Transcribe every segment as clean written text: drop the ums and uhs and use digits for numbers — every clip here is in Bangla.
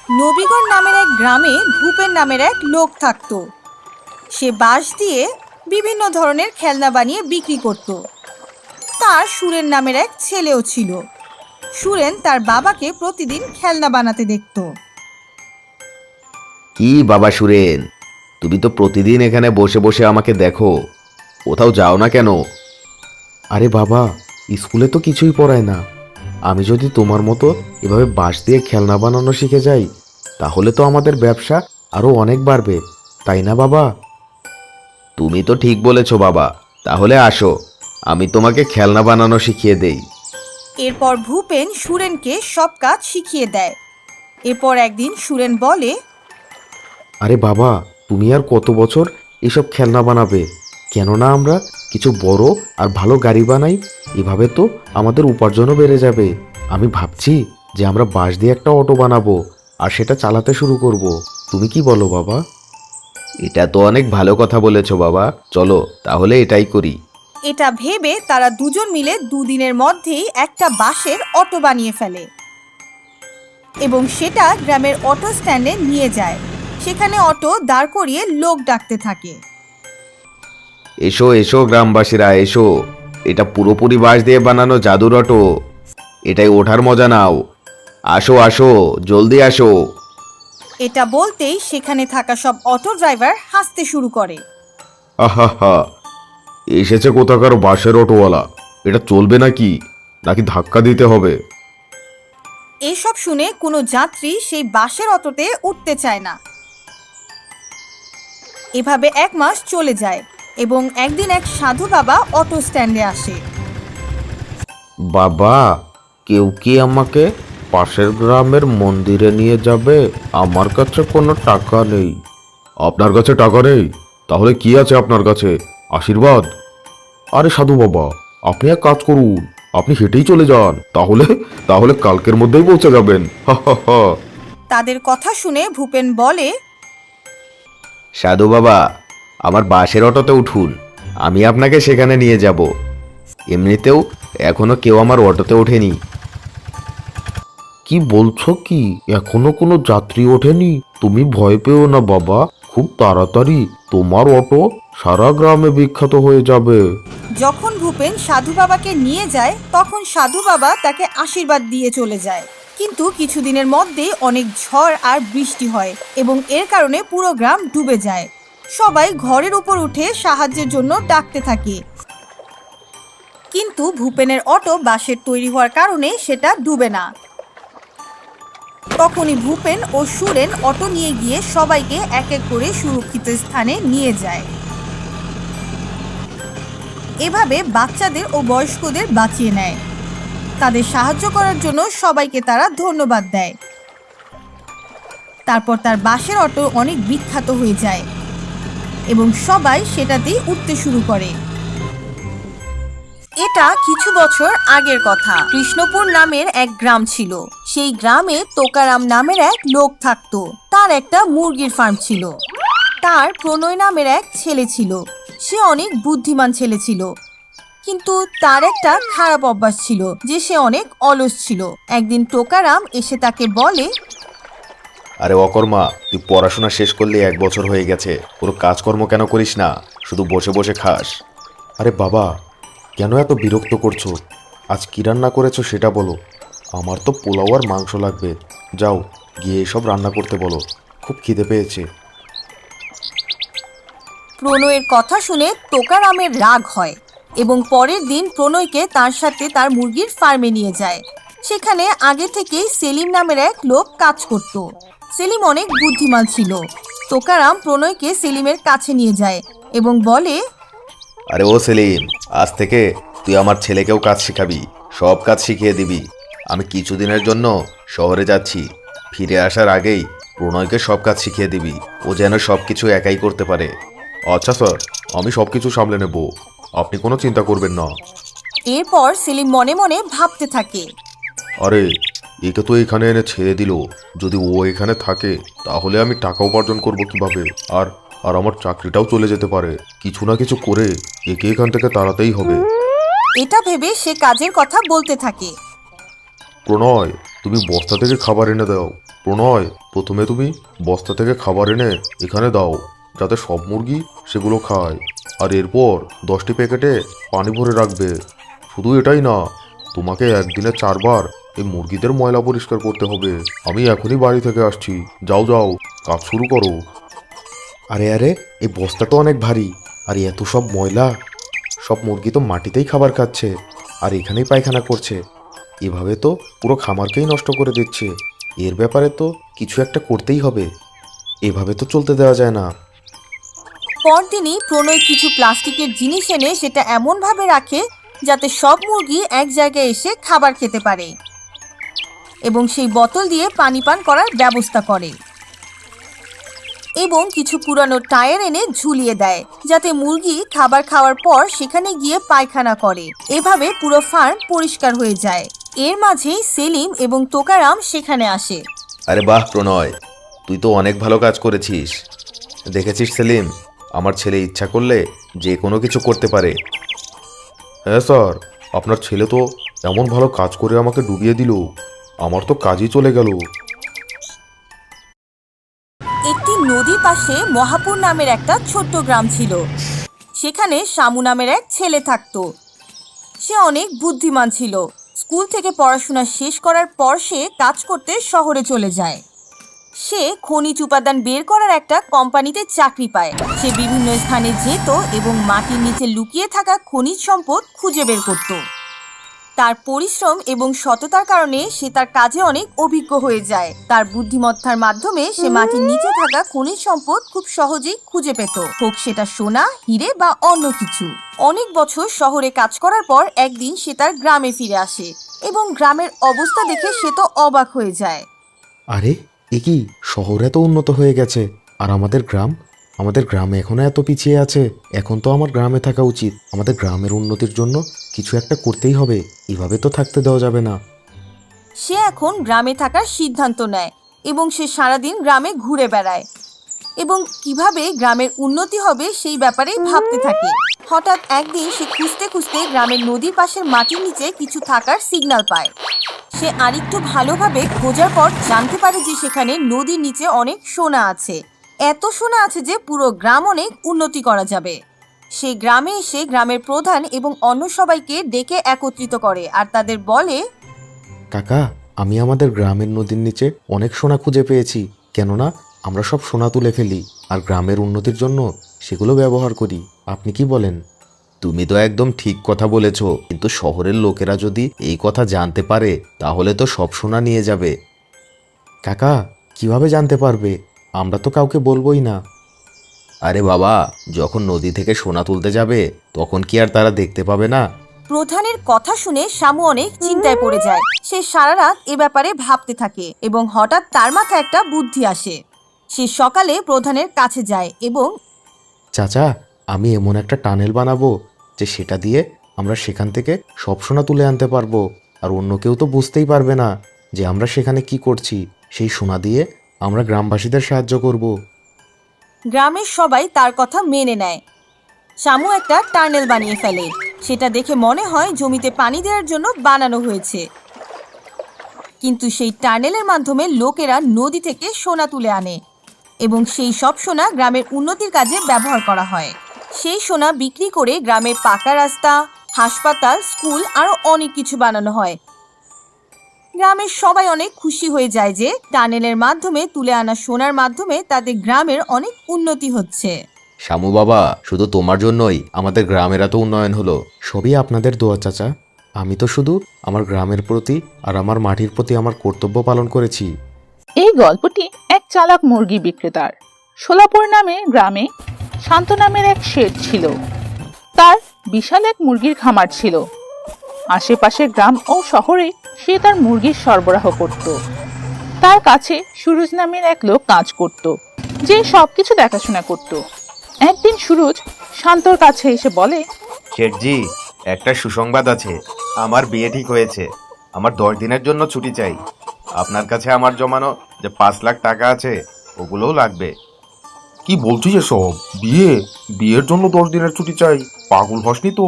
নবীগড় নামের এক গ্রামে ভূপেন নামের এক লোক থাকত। সে বাঁশ দিয়ে বিভিন্ন ধরনের খেলনা বানিয়ে বিক্রি করত। তার সুরেন নামের এক ছেলেও ছিল। সুরেন তার বাবাকে প্রতিদিন খেলনা বানাতে দেখত। কি বাবা সুরেন, তুমি তো প্রতিদিন এখানে বসে বসে আমাকে দেখো, কোথাও যাও না কেন? আরে বাবা, স্কুলে তো কিছুই পড়ায় না। আমি যদি তোমার মতো এভাবে বাঁশ দিয়ে খেলনা বানানো শিখে যাই, তাহলে তো আমাদের ব্যবসা আরো অনেক বাড়বে, তাই না বাবা? তুমি তো ঠিক বলেছো বাবা, তাহলে আসো, আমি তোমাকে খেলনা বানানো শিখিয়ে দেই। এরপর ভূপেন সুরেনকে সব কাজ শিখিয়ে দেয়। এরপর একদিন সুরেন বলে, আরে বাবা, তুমি আর কত বছর এসব খেলনা বানাবে? কেননা আমরা কিছু বড় আর ভালো গাড়ি বানাই, এভাবে তো আমাদের উপার্জনও বেড়ে যাবে। আমি ভাবছি যে আমরা বাঁশ দিয়ে একটা অটো বানাবো আর সেটা চালাতে শুরু করব। তুমি কি বলো বাবা? এটা তো অনেক ভালো কথা বলেছো বাবা, চলো তাহলে এটাই করি। এটা ভেবে তারা দুজন মিলে দুদিনের মধ্যেই একটা বাঁশের অটো বানিয়ে ফেলে এবং সেটা গ্রামের অটো স্ট্যান্ডে নিয়ে যায়। সেখানে অটো দাঁড় করিয়ে লোক ডাকতে থাকে। এসো এসো গ্রামবাসীরা এসো, এটা পুরোপুরি বাঁশ দিয়ে বানানো জাদুর অটো, এটাই ওঠার মজা নাও। আসো আসো, জলদি আসো। এটা বলতেই সেখানে থাকা সব অটো ড্রাইভার হাসতে শুরু করে। আহা, এসেছে কোথাকার বাঁশের অটোওয়ালা, এটা চলবে নাকি নাকি ধাক্কা দিতে হবে? এসব শুনে কোনো যাত্রী সেই বাসের অটোতে উঠতে চায় না। এভাবে 1 মাস চলে যায় এবং একদিন এক সাধু বাবা অটো স্ট্যান্ডে আসে। বাবা, কেউ কি আমাকে পাশের গ্রামের মন্দিরে নিয়ে যাবে? আমার কাছে কোনো টাকা নেই। আপনার কাছে টাকা নেই? তাহলে কি আছে আপনার কাছে? আশীর্বাদ? আরে সাধু বাবা, আপনি এক কাজ করুন, আপনি হেঁটেই চলে যান, তাহলে তাহলে কালকের মধ্যেই পৌঁছে যাবেন। হা হা হা। তাদের কথা শুনে ভূপেন বলে, সাধু বাবা, আমার বাসের অটোতে উঠুন, আমি আপনাকে সেখানে নিয়ে যাব। এমনিতেও এখনো কেউ আমার অটোতে ওঠেনি। কি বলছো কি? এখনো কোনো যাত্রী ওঠেনি? তুমি ভয় পেও না বাবা, খুব তাড়াতাড়ি তোমার অটো সারা গ্রামে বিখ্যাত হয়ে যাবে। যখন ভূপেন সাধু বাবাকে নিয়ে যায় তখন সাধু বাবা তাকে আশীর্বাদ দিয়ে চলে যায়। কিন্তু কিছুদিনের মধ্যেই অনেক ঝড় আর বৃষ্টি হয় এবং এর কারণে পুরো গ্রাম ডুবে যায়। সবাই ঘরের উপর উঠে সাহায্যের জন্য ডাকতে থাকে, কিন্তু ভূপেনের অটো বাঁশের তৈরি হওয়ার কারণে সেটা ডুবে না। তখনই ভূপেন ও সুরেন অটো নিয়ে গিয়ে সবাইকে এক এক করে সুরক্ষিত স্থানে নিয়ে যায়। এভাবে বাচ্চাদের ও বয়স্কদের বাঁচিয়ে নেয়। তাদের সাহায্য করার জন্য সবাইকে তারা ধন্যবাদ দেয়। তারপর তার বাঁশের অটো অনেক বিখ্যাত হয়ে যায় এবং সবাই সেটাতেই উঠতে শুরু করে। এটা কিছু বছর আগের কথা। কৃষ্ণপুর নামের এক গ্রাম ছিল। সেই গ্রামে তোকারাম নামের এক লোক থাকতো। তার একটা মুরগির ফার্ম ছিল। তার প্রণয় নামের এক ছেলে ছিল। সে অনেক বুদ্ধিমান ছেলে ছিল, কিন্তু তার একটা খারাপ অভ্যাস ছিল যে সে অনেক অলস ছিল। একদিন টোকারাম এসে তাকে বলে, আরে অকর্মা, তুই পড়াশোনা শেষ করলে 1 বছর হয়ে গেছে, কোনো কাজকর্ম কেন করিস না, শুধু বসে বসে খাস? আরে বাবা, কেন এত বিরক্ত করছো? আজ কি রান্না করেছো সেটা বলো। আমার তো পোলাও আর মাংস লাগবে, যাও গিয়ে এসব রান্না করতে বলো, খুব খিদে পেয়েছে। প্রণয়ের কথা শুনে তোকারামের রাগ হয় এবং পরের দিন প্রণয়কে তার সাথে তার মুরগির ফার্মে নিয়ে যায়। সেখানে আগে থেকেই সেলিম নামের এক লোক কাজ করত। সেলিম অনেক বুদ্ধিমান ছিল। তোকারাম প্রণয়কে সেলিমের কাছে নিয়ে যায় এবং বলে, আরে ও সেলিম, আজ থেকে তুই আমার ছেলেকেও কাজ শেখাবি, সব কাজ শিখিয়ে দিবি। আমি কিছুদিনের জন্য শহরে যাচ্ছি, ফিরে আসার আগেই প্রণয়কে সব কাজ শিখিয়ে দিবি, ও যেন সব কিছু একাই করতে পারে। আচ্ছা স্যার, আমি সব কিছু সামলে নেব, আপনি কোনো চিন্তা করবেন না। এরপর সেলিম মনে মনে ভাবতে থাকে, আরে একে তো এখানে এনে ছেড়ে দিল, যদি ও এখানে থাকে তাহলে আমি টাকা উপার্জন করব কিভাবে? আর আর আমার চাকরিটাও চলে যেতে পারে। কিছু না কিছু করে একে এখান থেকে তাড়াতেই হবে। এটা ভেবে সে কাজের কথা বলতে থাকে। প্রণয়, তুমি বস্তা থেকে খাবার এনে দাও, প্রণয়, প্রথমে তুমি বস্তা থেকে খাবার এনে এখানে দাও, যাতে সব মুরগি সেগুলো খায়। আর এরপর 10টি প্যাকেটে পানি ভরে রাখবে। শুধু এটাই না, তোমাকে একদিনে 4বার এই মুরগিদের ময়লা পরিষ্কার করতে হবে। আমি এখনই বাড়ি থেকে আসছি। যাও যাও, কাজ শুরু করো। আরে আরে, এই বস্তা তো অনেক ভারী, আর এত সব ময়লা। সব মুরগি তো মাটিতেই খাবার খাচ্ছে আর এখানেই পায়খানা করছে। এভাবে তো পুরো খামারকেই নষ্ট করে দিচ্ছে। এর ব্যাপারে তো কিছু একটা করতেই হবে। এভাবে তো চলতে দেওয়া যায় না। পরদিনই প্রণয় কিছু প্লাস্টিকের জিনিস এনে সেটা এমনভাবে রাখে যাতে সব মুরগি এক জায়গায় এসে খাবার খেতে পারে, এবং সেই বোতল দিয়ে পানি পান করার ব্যবস্থা করে, এবং কিছু পুরানো টায়ার এনে ঝুলিয়ে দেয় যাতে মুরগি খাবার খাওয়ার পর সেখানে গিয়ে পায়খানা করে। এভাবে পুরো ফার্ম পরিষ্কার হয়ে যায়। এর মাঝেই সেলিম এবং তোকারাম সেখানে আসে। আরে বাহ প্রণয়, তুই তো অনেক ভালো কাজ করেছিস। দেখেছিস সেলিম, আমার ছেলে ইচ্ছা করলে যে কোনো কিছু করতে পারে। হ্যাঁ স্যার, আপনার ছেলে তো এমন ভালো কাজ করে আমাকে ডুবিয়ে দিল, আমার তো কাজই চলে গেল। একটি নদীর পাশে মহাপুর নামের একটা ছোট্ট গ্রাম ছিল। সেখানে শামু নামের এক ছেলে থাকতো। সে অনেক বুদ্ধিমান ছিল। স্কুল থেকে পড়াশোনা শেষ করার পর সে কাজ করতে শহরে চলে যায়। সে খনিজ উপাদান বের করার একটা কোম্পানিতে চাকরি পায়। সে বিভিন্ন স্থানে যেত এবং মাটির নিচে লুকিয়ে থাকা খনিজ সম্পদ খুঁজে বের করত। তার পরিশ্রম এবং সততার কারণে সে তার কাজে অনেক অভিজ্ঞ হয়ে যায়। তার বুদ্ধিমত্তার মাধ্যমে সে মাটির নিচে থাকা খনিজ সম্পদ খুব সহজেই খুঁজে পেত, হোক সেটা সোনা, হিরে বা অন্য কিছু। অনেক বছর শহরে কাজ করার পর একদিন সে তার গ্রামে ফিরে আসে এবং গ্রামের অবস্থা দেখে সে তো অবাক হয়ে যায়। আরে এ কি, শহর এত উন্নত হয়ে গেছে আর আমাদের গ্রামে এখনো এত পিছিয়ে আছে। এখন তো আমার গ্রামে থাকা উচিত। আমাদের গ্রামের উন্নতির জন্য কিছু একটা করতেই হবে। এভাবে তো থাকতে দেওয়া যাবে না। সে এখন গ্রামে থাকার সিদ্ধান্ত নেয় এবং সে সারাদিন গ্রামে ঘুরে বেড়ায় এবং কিভাবে গ্রামের উন্নতি হবে সেই ব্যাপারেই ভাবতে থাকে। হঠাৎ একদিন সে খুঁজতে খুঁজতে গ্রামের নদীর পাশের মাটির নিচে কিছু থাকার সিগন্যাল পায়। সে আরেকটু ভালোভাবে খোঁজার পর জানতে পারে যে সেখানে নদীর নিচে অনেক সোনা আছে। এত সোনা আছে যে পুরো গ্রাম অনেক উন্নতি করা যাবে। সে গ্রামে এসে গ্রামের প্রধান এবং অন্য সবাইকে ডেকে একত্রিত করে আর তাদের বলে, কাকা, আমি আমাদের গ্রামের নদীর নিচে অনেক সোনা খুঁজে পেয়েছি। কেননা আমরা সব সোনা তুলে ফেলি আর গ্রামের উন্নতির জন্য সেগুলো ব্যবহার করি। আপনি কি বলেন? তুমি তো একদম ঠিক কথা বলেছ, কিন্তু শহরের লোকেরা যদি এই কথা জানতে পারে তাহলে তো সব সোনা নিয়ে যাবে। কাকা, কিভাবে জানতে পারবে? আমরা তো কাউকে বলবোই না। আরে বাবা, যখন নদী থেকে সোনা তুলতে যাবে তখন কি আর তারা দেখতে পাবে না? প্রধানের কথা শুনে শামু অনেক চিন্তায় পড়ে যায়। সে সারা রাত এ ব্যাপারে ভাবতে থাকে এবং হঠাৎ তার মাথায় একটা বুদ্ধি আসে। সে সকালে প্রধানের কাছে যায় এবং চাচা, আমি এমন একটা টানেল বানাবো যে সেটা দিয়ে আমরা সেখান থেকে সব সোনা তুলে আনতে পারবো। আর অন্য কেউ তো বুঝতেই পারবে না যে আমরা সেখানে কি করছি। সেই সোনা দিয়ে আমরা গ্রামবাসীদের সাহায্য করব। গ্রামের সবাই তার কথা মেনে নেয়। শামু একটা টানেল বানিয়ে ফেলে। সেটা দেখে মনে হয় জমিতে পানি দেওয়ার জন্য বানানো হয়েছে, কিন্তু সেই টানেলের মাধ্যমে লোকেরা নদী থেকে সোনা তুলে আনে এবং সেই সব সোনা গ্রামের উন্নতির কাজে ব্যবহার করা হয়। সেই সোনা বিক্রি করে গ্রামের পাকা রাস্তা, হাসপাতাল, স্কুল আরো অনেক কিছু বানানো হয়। গ্রামের সবাই অনেক খুশি হয়ে যায় যে টানেলের মাধ্যমে তুলে আনা সোনার মাধ্যমে তাদের গ্রামের অনেক উন্নতি হচ্ছে। শামু বাবা, শুধু তোমার জন্যই আমাদের গ্রামের এত উন্নয়ন হলো। সবই আপনাদের দোয়া চাচা। আমি তো শুধু আমার গ্রামের প্রতি আর আমার মাটির প্রতি আমার কর্তব্য পালন করেছি। এই গল্পটি এক চালাক মুরগি বিক্রেতার। সোলাপুর নামে গ্রামে শান্ত নামের এক শেঠ ছিল। তার বিশাল এক মুরগির খামার ছিল। আশেপাশের গ্রাম ও শহরে সে তার মুরগির সরবরাহ করত। তার কাছে সুরজ নামের এক লোক কাজ করত, যে সবকিছু দেখাশোনা করত। একদিন সুরজ শান্তর কাছে এসে বলে, শেঠজি, একটা সুসংবাদ আছে। আমার বিয়ে ঠিক হয়েছে। আমার 10 দিনের জন্য ছুটি চাই। আপনার কাছে আমার জমানো যে 5 লাখ টাকা আছে ওগুলোও লাগবে। কি বলছিস এসব? বিয়ের জন্য 10 দিনের ছুটি চাই? পাগল হসনি তো?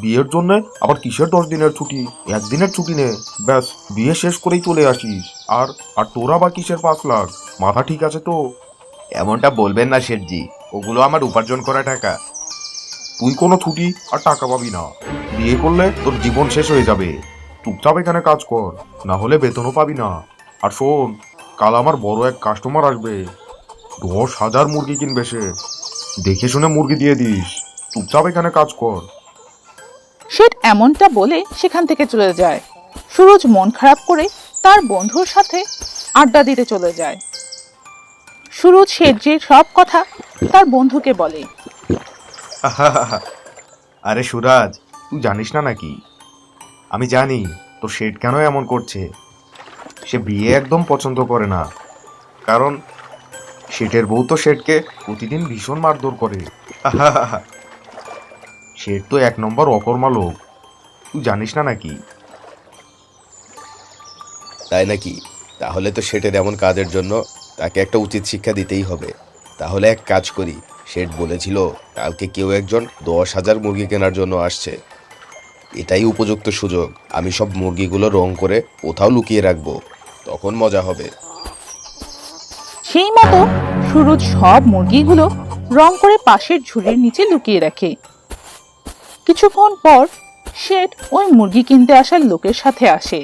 বিয়ের জন্য আবার কিসের 10 দিনের ছুটি? একদিনের ছুটি নে, ব্যাস বিয়ে শেষ করেই চলে আসিস। আর আর তোরা বা কিসের 5 লাখ? মাথা ঠিক আছে তো? এমনটা বলবেন না শেঠজি, ওগুলো আমার উপার্জন করা টাকা। তুই কোনো ছুটি আর টাকা পাবি না। বিয়ে করলে তোর জীবন শেষ হয়ে যাবে। চুপচাপ এখানে কাজ কর, না হলে বেতনও পাবি না। আর শোন, কাল আমার বড় এক কাস্টমার আসবে, 10,000 মুরগি কিনবে সে। দেখে শুনে মুরগি দিয়ে দিস। চুপচাপ এখানে কাজ কর। শেঠ এমনটা বলে সেখান থেকে চলে যায়। সুরজ মন খারাপ করে তার বন্ধুর সাথে আড্ডা দিতে চলে যায়। সুরজ শেঠজির সব কথা তার বন্ধুকে বলে। আরে সুরাজ, তুই জানিস না নাকি? আমি জানি তোর শেঠ কেন এমন করছে। সে বিয়ে একদম পছন্দ করে না, কারণ শেঠের বউ তো শেঠকে প্রতিদিন ভীষণ মারধর করে। শেঠ তো 1 নম্বর অকর্মা লোক, তুই জানিস না নাকি? তাই নাকি? তাহলে তো শেঠের এমন কাজের জন্য তাকে একটা উচিত শিক্ষা দিতেই হবে। তাহলে এক কাজ করি, শেঠ বলেছিল কালকে কেউ একজন 10,000 মুরগি কেনার জন্য আসছে। এটাই উপযুক্ত সুযোগ। আমি সব মুরগিগুলো রং করে কোথাও লুকিয়ে রাখবো, তখন মজা হবে। সেই মতো সুরজ সব মুরগিগুলো রং করে পাশের ঝুড়ির নিচে লুকিয়ে রাখে। কিছুক্ষণ পর শেঠ ওই মুরগি কিনতে আসার লোকের সাথে আসে।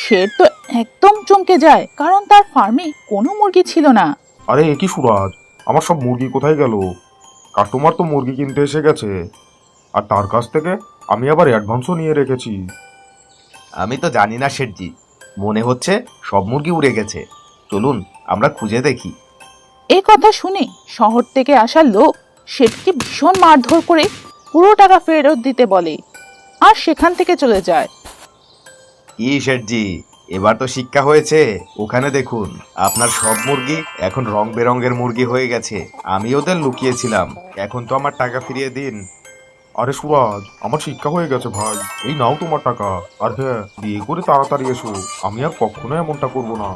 শেঠ তো একদম চমকে যায়, কারণ তার ফার্মে কোনো মুরগি ছিল না। আরে এ কি সুরাজ, আমার সব মুরগি কোথায় গেল? কাস্টমার তো মুরগি কিনতে এসে গেছে, আর তার কাছ থেকে আমি আবার অ্যাডভান্সও নিয়ে রেখেছি। আমি তো জানি না শেঠজি, মনে হচ্ছে সব মুরগি উড়ে গেছে। চলুন আমরা খুঁজে দেখি। এ কথা শুনে শহর থেকে আসা লোক শেঠকে ভীষণ মারধর করে পুরো টাকা ফেরত দিতে বলে, আর সেখান থেকে চলে যায়। কি শেঠজি, এবার তো শিক্ষা হয়েছে। ওখানে দেখুন, আপনার সব মুরগি এখন রং বেরঙের মুরগি হয়ে গেছে। আমি ওদের লুকিয়েছিলাম, এখন তো আমার টাকা ফিরিয়ে দিন। আরে সুরাজ, আমার শিক্ষা হয়ে গেছে ভাই। এই নাও তোমার টাকা। আর হ্যাঁ, বিয়ে করে তাড়াতাড়ি এসো, আমি আর কখনো এমনটা করবো না।